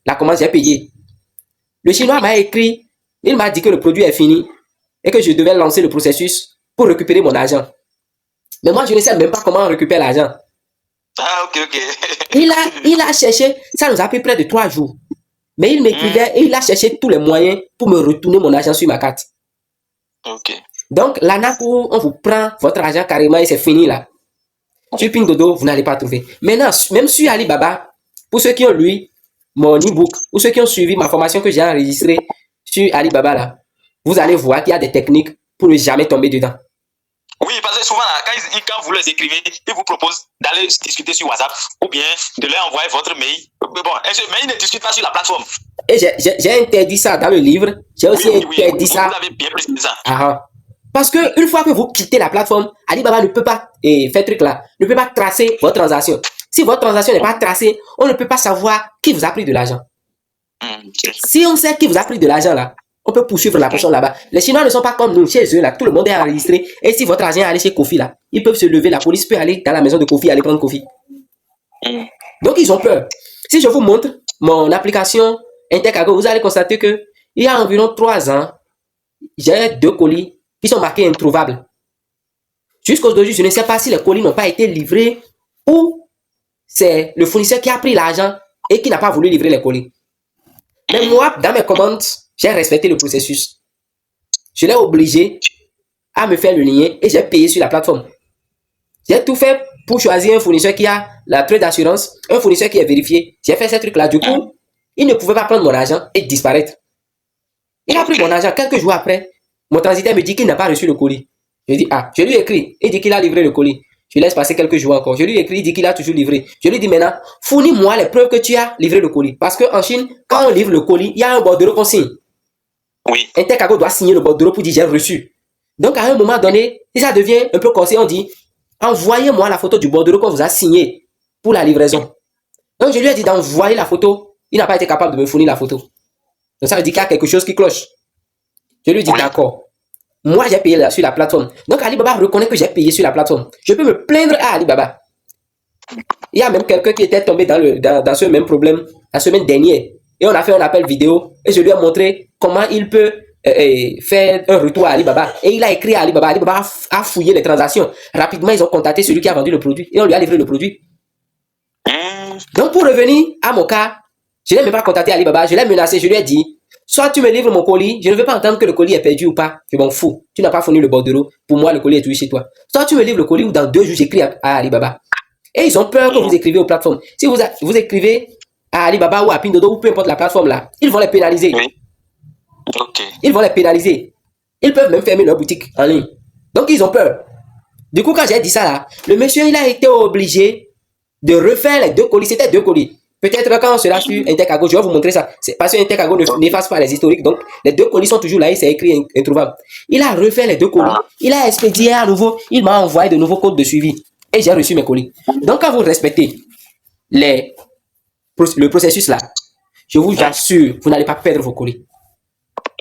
La commande, j'ai payé. Le Chinois m'a écrit, il m'a dit que le produit est fini et que je devais lancer le processus pour récupérer mon argent. Mais moi, je ne sais même pas comment récupérer l'argent. Ah, ok. Il a cherché, ça nous a pris près de 3 jours. Mais il m'écrivait et il a cherché tous les moyens pour me retourner mon argent sur ma carte. Ok. Donc, l'arnaque où on vous prend votre argent carrément et c'est fini là. Sur Pindodo, vous n'allez pas trouver. Maintenant, même sur Alibaba, pour ceux qui ont lu mon e-book ou ceux qui ont suivi ma formation que j'ai enregistrée sur Alibaba là, vous allez voir qu'il y a des techniques pour ne jamais tomber dedans. Oui, parce que souvent là, quand vous les écrivez, ils vous proposent d'aller discuter sur WhatsApp ou bien de leur envoyer votre mail. Mais bon, mais ils ne discutent pas sur la plateforme. Et j'ai interdit ça dans le livre. J'ai aussi interdit ça. Vous avez bien précisé ça. Parce que une fois que vous quittez la plateforme, Alibaba ne peut pas faire truc là, ne peut pas tracer votre transaction. Si votre transaction n'est pas tracée, on ne peut pas savoir qui vous a pris de l'argent. Si on sait qui vous a pris de l'argent là, On peut poursuivre la personne là-bas. Les Chinois ne sont pas comme nous, chez eux, là, tout le monde est enregistré. Et si votre agent est allé chez Kofi, là, ils peuvent se lever, la police peut aller dans la maison de Kofi, aller prendre Kofi. Donc, ils ont peur. Si je vous montre mon application Intercargo, vous allez constater que il y a environ 3 ans, j'ai 2 colis qui sont marqués introuvables. Jusqu'aujourd'hui, je ne sais pas si les colis n'ont pas été livrés ou c'est le fournisseur qui a pris l'argent et qui n'a pas voulu livrer les colis. Mais moi, dans mes commandes, j'ai respecté le processus. Je l'ai obligé à me faire le lien et j'ai payé sur la plateforme. J'ai tout fait pour choisir un fournisseur qui a la trait d'assurance, un fournisseur qui est vérifié. J'ai fait ces trucs-là. Du coup, il ne pouvait pas prendre mon argent et disparaître. Il a pris mon argent. Quelques jours après, mon transitaire me dit qu'il n'a pas reçu le colis. Je dis, ah, je lui écris. Il dit qu'il a livré le colis. Je laisse passer quelques jours encore. Je lui écris, il dit qu'il a toujours livré. Je lui dis maintenant, fournis-moi les preuves que tu as livré le colis. Parce qu'en Chine, quand on livre le colis, il y a un bordereau qu'on signe. Oui. Intercargo doit signer le bordereau pour dire j'ai reçu. Donc à un moment donné, si ça devient un peu corsé, on dit, envoyez-moi la photo du bordereau qu'on vous a signé pour la livraison. Donc je lui ai dit d'envoyer la photo. Il n'a pas été capable de me fournir la photo. Donc ça veut dire qu'il y a quelque chose qui cloche. Je lui dis d'accord. Moi, j'ai payé sur la plateforme. Donc, Alibaba reconnaît que j'ai payé sur la plateforme. Je peux me plaindre à Alibaba. Il y a même quelqu'un qui était tombé dans ce même problème la semaine dernière. Et on a fait un appel vidéo. Et je lui ai montré comment il peut faire un retour à Alibaba. Et il a écrit à Alibaba. Alibaba a fouillé les transactions. Rapidement, ils ont contacté celui qui a vendu le produit. Et on lui a livré le produit. Donc, pour revenir à mon cas, je n'ai même pas contacté Alibaba. Je l'ai menacé. Je lui ai dit, soit tu me livres mon colis, je ne veux pas entendre que le colis est perdu ou pas, je m'en fous. Tu n'as pas fourni le bordereau, pour moi le colis est toujours chez toi. Soit tu me livres le colis ou dans 2 jours j'écris à Alibaba. Et ils ont peur que vous écrivez aux plateformes. Si vous écrivez à Alibaba ou à Pindodo ou peu importe la plateforme là, ils vont les pénaliser. Oui. Okay. Ils vont les pénaliser. Ils peuvent même fermer leur boutique en ligne. Donc ils ont peur. Du coup quand j'ai dit ça là, le monsieur il a été obligé de refaire les 2 colis. C'était 2 colis. Peut-être quand on sera sur Intercargo, je vais vous montrer ça. C'est parce que Intercargo n'efface pas les historiques. Donc, les 2 colis sont toujours là et c'est écrit introuvable. Il a refait les 2 colis. Il a expédié à nouveau. Il m'a envoyé de nouveaux codes de suivi. Et j'ai reçu mes colis. Donc, quand vous respectez le processus là, je vous assure, vous n'allez pas perdre vos colis.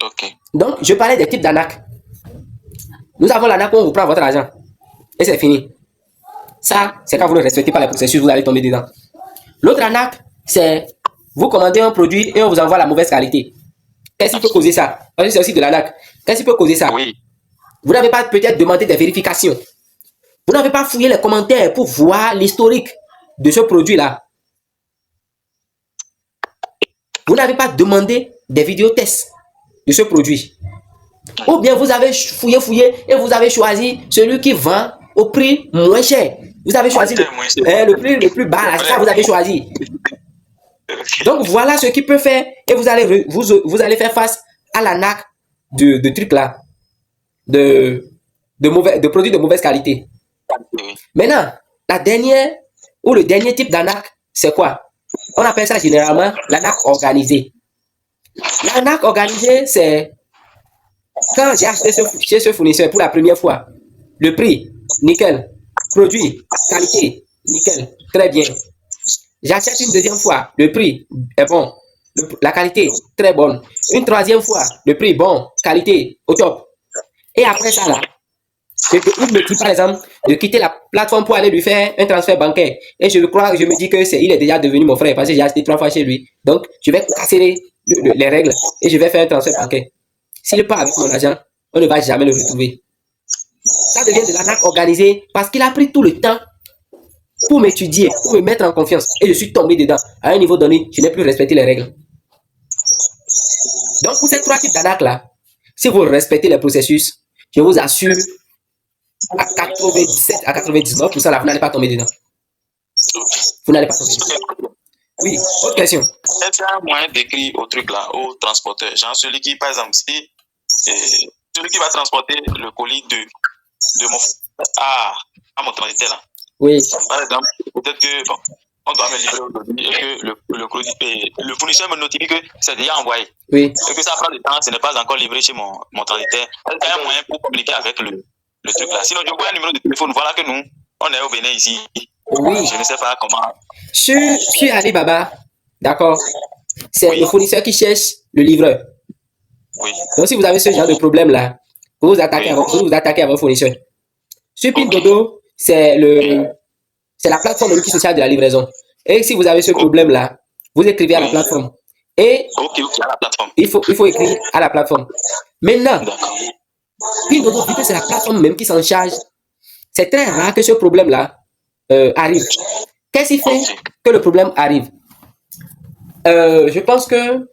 Okay. Donc, je parlais des types d'arnaques. Nous avons l'arnaque où on vous prend votre argent. Et c'est fini. Ça, c'est quand vous ne respectez pas le processus, vous allez tomber dedans. L'autre arnaque, c'est vous commandez un produit et on vous envoie la mauvaise qualité. Qu'est-ce qui peut causer ça? Parce que c'est aussi de l'arnaque. Qu'est-ce qui peut causer ça? Oui. Vous n'avez pas peut-être demandé des vérifications. Vous n'avez pas fouillé les commentaires pour voir l'historique de ce produit-là. Vous n'avez pas demandé des vidéos tests de ce produit. Ou bien vous avez fouillé et vous avez choisi celui qui vend au prix moins cher. Vous avez choisi le prix le plus bas. Ça, vous avez choisi. Donc, voilà ce qu'il peut faire. Et vous allez faire face à l'arnaque de trucs là. De produits de mauvaise qualité. Maintenant, le dernier type d'arnaque, c'est quoi? On appelle ça généralement l'arnaque organisée. L'arnaque organisée, c'est quand j'ai acheté chez ce fournisseur pour la première fois, le prix, nickel. Produit, qualité, nickel, très bien. J'achète une deuxième fois, le prix est bon, la qualité, très bonne. Une troisième fois, le prix, bon, qualité, au top. Et après ça, là, il me dit par exemple de quitter la plateforme pour aller lui faire un transfert bancaire. Et je me dis il est déjà devenu mon frère parce que j'ai acheté 3 fois chez lui. Donc, je vais casser les règles et je vais faire un transfert bancaire. S'il part avec mon argent, on ne va jamais le retrouver. Ça devient de l'arnaque organisée parce qu'il a pris tout le temps pour m'étudier, pour me mettre en confiance. Et je suis tombé dedans. À un niveau donné, je n'ai plus respecté les règles. Donc, pour ces 3 types d'arnaques là, si vous respectez les processus, je vous assure, à 97 à 99%, là, vous n'allez pas tomber dedans. Vous n'allez pas tomber dedans. Oui, autre question. Est-ce qu'il y a un moyen d'écrire au truc là, au transporteur? Genre celui qui, par exemple, celui qui va transporter le colis de mon à mon transitaire là. Oui. Par exemple, peut-être que bon, on doit me livrer aujourd'hui et que le fournisseur me notifie que c'est déjà envoyé. Oui. Et que ça prend du temps, ce n'est pas encore livré chez mon transitaire. Est-ce qu'il y a un moyen pour communiquer avec le truc là? Sinon, je vois un numéro de téléphone. Voilà que nous, on est au Bénin ici. Oui. Je ne sais pas comment. Sur Alibaba, d'accord, c'est le fournisseur qui cherche le livreur. Oui. Donc, si vous avez ce genre de problème-là, vous vous attaquez, vous vous attaquez à votre fournisseur. Sur Pindodo, c'est la plateforme même qui se charge de la livraison. Et si vous avez ce problème-là, vous écrivez à la plateforme. Et à la plateforme. il faut écrire à la plateforme. Maintenant, Pindodo, vu que c'est la plateforme même qui s'en charge, c'est très rare que ce problème-là arrive. Qu'est-ce qui fait que le problème arrive? Je pense que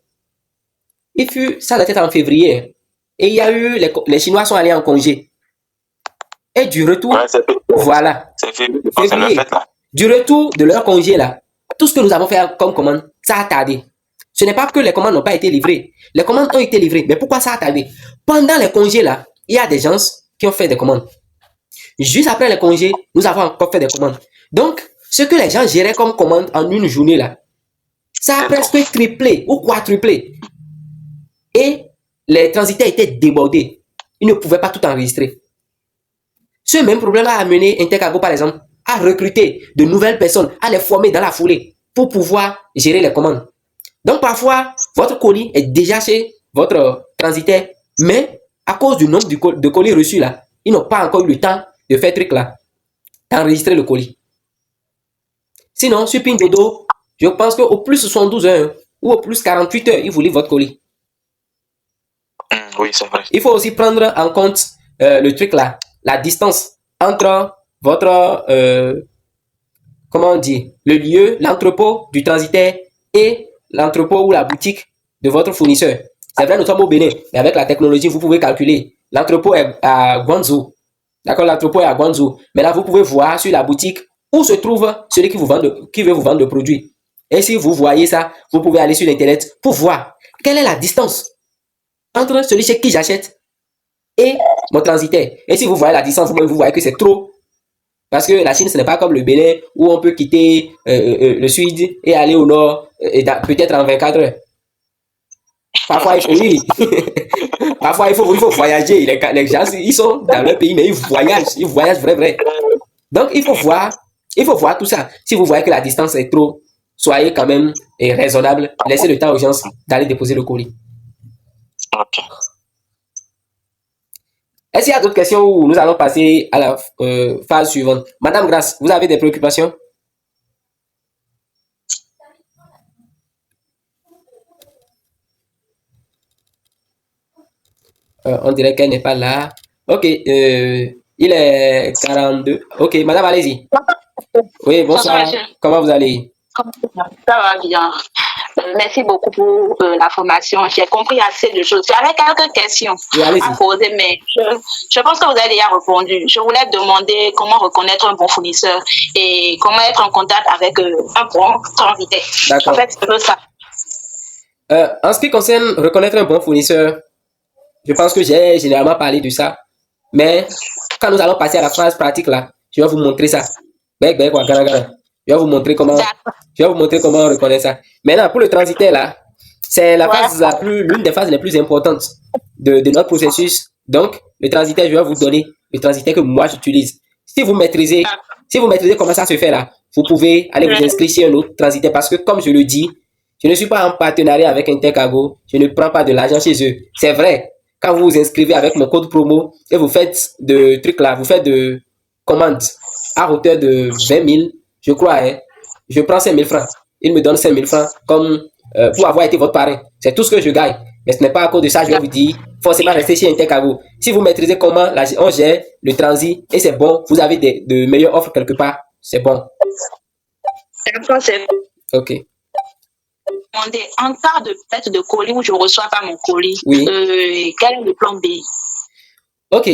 ça doit être en février. Et il y a eu, les Chinois sont allés en congé. Et du retour, voilà. C'est février. Du retour de leur congé là, tout ce que nous avons fait comme commande, ça a tardé. Ce n'est pas que les commandes n'ont pas été livrées. Les commandes ont été livrées. Mais pourquoi ça a tardé? Pendant les congés là, il y a des gens qui ont fait des commandes. Juste après les congés, nous avons encore fait des commandes. Donc, ce que les gens géraient comme commande en une journée là, ça a presque triplé ou quadruplé. Et les transitaires étaient débordés. Ils ne pouvaient pas tout enregistrer. Ce même problème a amené Intercargo, par exemple, à recruter de nouvelles personnes, à les former dans la foulée pour pouvoir gérer les commandes. Donc, parfois, votre colis est déjà chez votre transitaire, mais à cause du nombre de colis reçus là, ils n'ont pas encore eu le temps de faire truc là, d'enregistrer le colis. Sinon, sur Pindodo, je pense qu'au plus 72 heures ou au plus 48 heures, ils vous livrent votre colis. Oui, c'est vrai. Il faut aussi prendre en compte le truc là, la distance entre votre, comment on dit, le lieu, l'entrepôt du transitaire et l'entrepôt ou la boutique de votre fournisseur. C'est vrai, nous sommes au Bénin, mais avec la technologie, vous pouvez calculer. L'entrepôt est à Guangzhou. D'accord, l'entrepôt est à Guangzhou. Maintenant, vous pouvez voir sur la boutique où se trouve celui qui veut vous vendre le produit. Et si vous voyez ça, vous pouvez aller sur l'internet pour voir quelle est la distance entre celui chez qui j'achète et mon transitaire. Et si vous voyez la distance, vous voyez que c'est trop. Parce que la Chine, ce n'est pas comme le Bénin où on peut quitter le sud et aller au nord peut-être en 24 heures. Parfois, oui. Parfois, il faut voyager. Les gens, ils sont dans leur pays, mais ils voyagent vrai. Donc, il faut voir tout ça. Si vous voyez que la distance est trop, soyez quand même raisonnable. Laissez le temps aux gens d'aller déposer le colis. Ok. Est-ce qu'il y a d'autres questions où nous allons passer à la phase suivante? Madame Grace, vous avez des préoccupations? On dirait qu'elle n'est pas là. Ok, il est 42. Ok, madame, allez-y. Oui, bonsoir. Comment vous allez? Ça va bien. Merci beaucoup pour la formation. J'ai compris assez de choses. J'avais quelques questions à poser, mais je pense que vous avez déjà répondu. Je voulais demander comment reconnaître un bon fournisseur et comment être en contact avec un bon transitaire. D'accord. En fait, c'est un peu ça. En ce qui concerne reconnaître un bon fournisseur, je pense que j'ai généralement parlé de ça. Mais quand nous allons passer à la phase pratique là, je vais vous montrer ça. Je vais vous montrer comment on reconnaît ça. Maintenant, pour le transitaire là, c'est la phase l'une des phases les plus importantes de notre processus. Donc, le transitaire, je vais vous donner le transitaire que moi j'utilise. Si vous maîtrisez comment ça se fait là, vous pouvez aller vous inscrire chez un autre transitaire parce que comme je le dis, je ne suis pas en partenariat avec Intercargo, je ne prends pas de l'argent chez eux. C'est vrai, quand vous vous inscrivez avec mon code promo et vous faites de trucs là, vous faites de commandes à hauteur de 20 000, je crois, hein, je prends 5 000 francs. Il me donne 5 000 francs comme pour avoir été votre parrain. C'est tout ce que je gagne. Mais ce n'est pas à cause de ça, je vais vous dire, forcément rester chez Intercargo. Si vous maîtrisez comment on gère le transit et c'est bon, vous avez de meilleures offres quelque part, c'est bon. Ok. En cas de perte de colis où je ne reçois pas mon colis, oui. Quel est le plan B? Ok.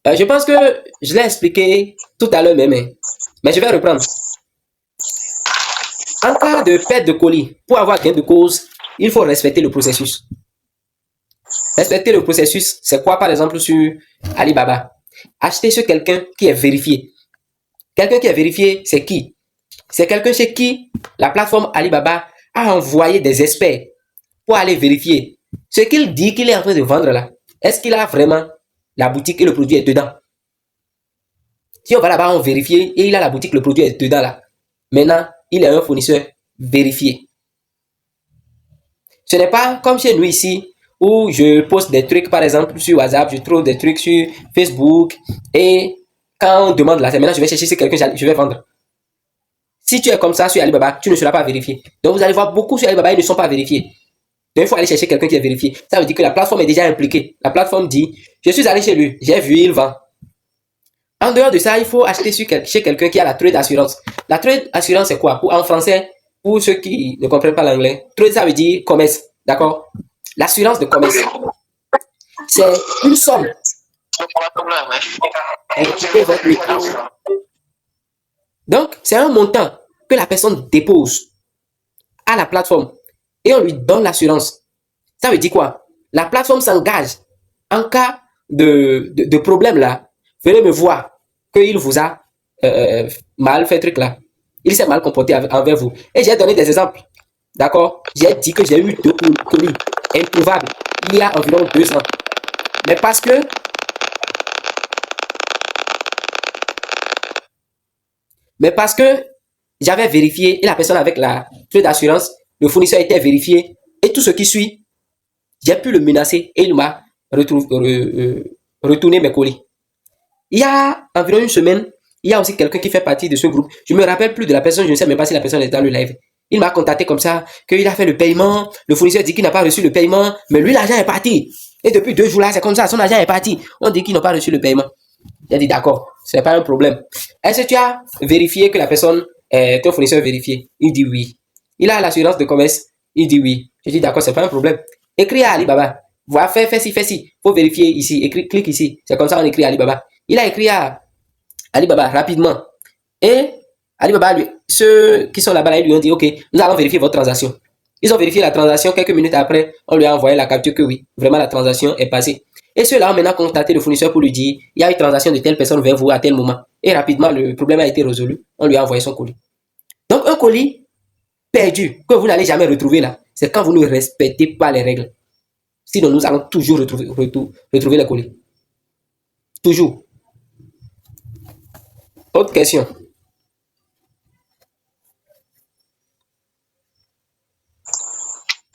Je pense que je l'ai expliqué tout à l'heure même, mais je vais reprendre. En cas de perte de colis, pour avoir gain de cause, il faut respecter le processus. Respecter le processus, c'est quoi par exemple sur Alibaba? Acheter chez quelqu'un qui est vérifié. Quelqu'un qui est vérifié, c'est qui? C'est quelqu'un chez qui la plateforme Alibaba a envoyé des experts pour aller vérifier ce qu'il dit qu'il est en train de vendre là. Est-ce qu'il a vraiment la boutique et le produit est dedans? Si on va là-bas, on vérifie et il a la boutique, le produit est dedans là. Maintenant, il est un fournisseur vérifié. Ce n'est pas comme chez nous ici, où je poste des trucs, par exemple, sur WhatsApp, je trouve des trucs sur Facebook, et quand on demande là, maintenant je vais chercher si quelqu'un je vais vendre. Si tu es comme ça sur Alibaba, tu ne seras pas vérifié. Donc vous allez voir beaucoup sur Alibaba, ils ne sont pas vérifiés. Donc il faut aller chercher quelqu'un qui est vérifié. Ça veut dire que la plateforme est déjà impliquée. La plateforme dit, je suis allé chez lui, j'ai vu, il vend. En dehors de ça, il faut acheter chez quelqu'un qui a la trade assurance. La trade assurance, c'est quoi? En français, pour ceux qui ne comprennent pas l'anglais, trade, ça veut dire commerce. D'accord? L'assurance de commerce, c'est une somme. Donc, c'est un montant que la personne dépose à la plateforme et on lui donne l'assurance. Ça veut dire quoi? La plateforme s'engage en cas de problème là. Venez me voir qu'il vous a mal fait truc là. Il s'est mal comporté envers vous. Et j'ai donné des exemples. D'accord? J'ai dit que j'ai eu 2 colis introuvables il y a environ 2 ans. Mais parce que j'avais vérifié et la personne avec la clé d'assurance, le fournisseur était vérifié et tout ce qui suit, j'ai pu le menacer et il m'a retourné mes colis. Il y a environ une semaine, il y a aussi quelqu'un qui fait partie de ce groupe. Je ne me rappelle plus de la personne, je ne sais même pas si la personne est dans le live. Il m'a contacté comme ça, qu'il a fait le paiement, le fournisseur dit qu'il n'a pas reçu le paiement, mais lui l'argent est parti. Et depuis 2 jours là, c'est comme ça, son argent est parti. On dit qu'ils n'ont pas reçu le paiement. J'ai dit d'accord, ce n'est pas un problème. Est-ce que tu as vérifié que la personne est un fournisseur vérifié? Il dit oui. Il a l'assurance de commerce? Il dit oui. Je dis d'accord, ce n'est pas un problème. Écris à Alibaba. Voilà, fais ci. Il faut vérifier ici. Clique ici. C'est comme ça on écrit à Alibaba. Il a écrit à Alibaba rapidement. Et Alibaba, ceux qui sont là-bas, ils lui ont dit ok, nous allons vérifier votre transaction. Ils ont vérifié la transaction. Quelques minutes après, on lui a envoyé la capture que oui, vraiment la transaction est passée. Et ceux-là ont maintenant contacté le fournisseur pour lui dire il y a une transaction de telle personne vers vous à tel moment. Et rapidement, le problème a été résolu. On lui a envoyé son colis. Donc, un colis perdu que vous n'allez jamais retrouver là, c'est quand vous ne respectez pas les règles. Sinon, nous allons toujours retrouver les colis. Toujours. Autre question.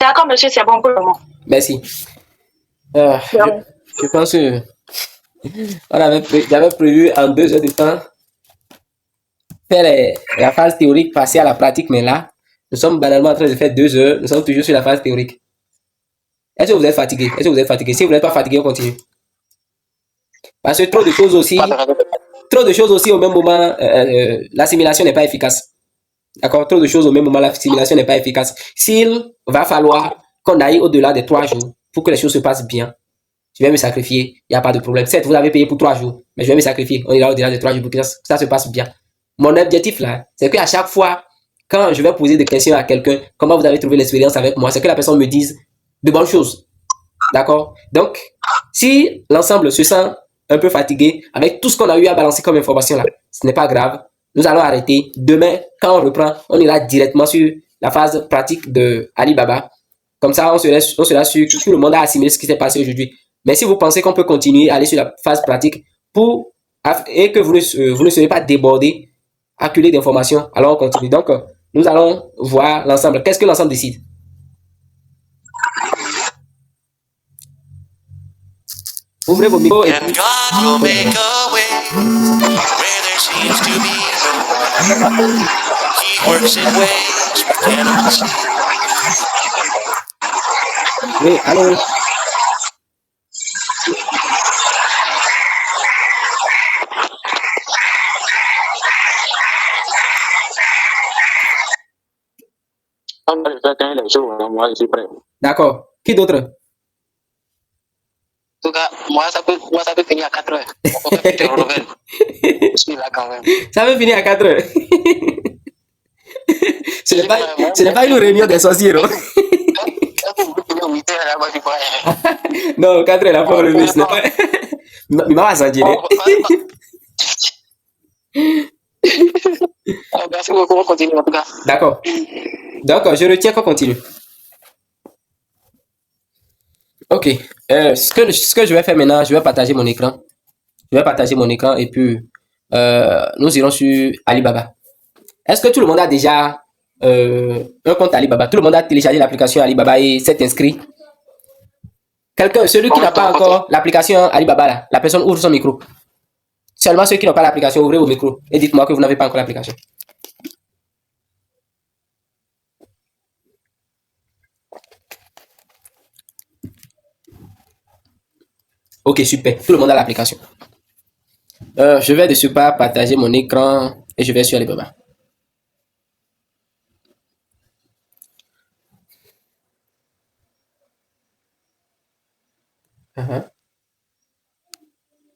D'accord, monsieur, c'est bon pour le moment. Merci. Je pense que j'avais prévu en 2 heures de temps faire la phase théorique, passer à la pratique, mais là, nous sommes banalement en train de faire 2 heures, nous sommes toujours sur la phase théorique. Est-ce que vous êtes fatigué? Si vous n'êtes pas fatigué, on continue. Parce que trop de choses aussi au même moment, l'assimilation n'est pas efficace. D'accord? Trop de choses au même moment, l'assimilation n'est pas efficace. S'il va falloir qu'on aille au-delà des 3 jours pour que les choses se passent bien, je vais me sacrifier, il n'y a pas de problème. Certes, vous avez payé pour 3 jours, mais je vais me sacrifier. On ira au-delà de 3 jours pour que ça se passe bien. Mon objectif là, c'est qu'à chaque fois, quand je vais poser des questions à quelqu'un, comment vous avez trouvé l'expérience avec moi, c'est que la personne me dise de bonnes choses. D'accord? Donc, si l'ensemble se sent un peu fatigué avec tout ce qu'on a eu à balancer comme information là, ce n'est pas grave. Nous allons arrêter. Demain, quand on reprend, on ira directement sur la phase pratique de Alibaba. Comme ça, on sera sûr que tout le monde a assimilé ce qui s'est passé aujourd'hui. Mais si vous pensez qu'on peut continuer à aller sur la phase pratique et que vous ne serez pas débordé, acculé d'informations, alors on continue. Donc, nous allons voir l'ensemble. Qu'est-ce que l'ensemble décide? Ouvrez vos micros et puis... Oui, allô? Moi, je suis prêt. D'accord. Qui d'autre? En tout cas, moi, ça peut finir à 4 heures. Je suis là quand même. Ça peut finir à 4 heures. Ce n'est pas une réunion des sorciers, non? Non, 4 heures, la fois revue, ce n'est pas... Il m'a pas dire. Merci beaucoup, on continue en tout cas. D'accord. Donc, je retiens qu'on continue. Ok. Ce que je vais faire maintenant, je vais partager mon écran. Et puis, nous irons sur Alibaba. Est-ce que tout le monde a déjà un compte Alibaba? Tout le monde a téléchargé l'application Alibaba et s'est inscrit? Quelqu'un, celui qui n'a pas encore l'application Alibaba, là, la personne ouvre son micro. Seulement ceux qui n'ont pas l'application, ouvrez vos micros et dites-moi que vous n'avez pas encore l'application. Ok, super. Tout le monde a l'application. Je vais de ce pas partager mon écran et je vais sur Alibaba.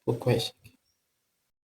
Pourquoi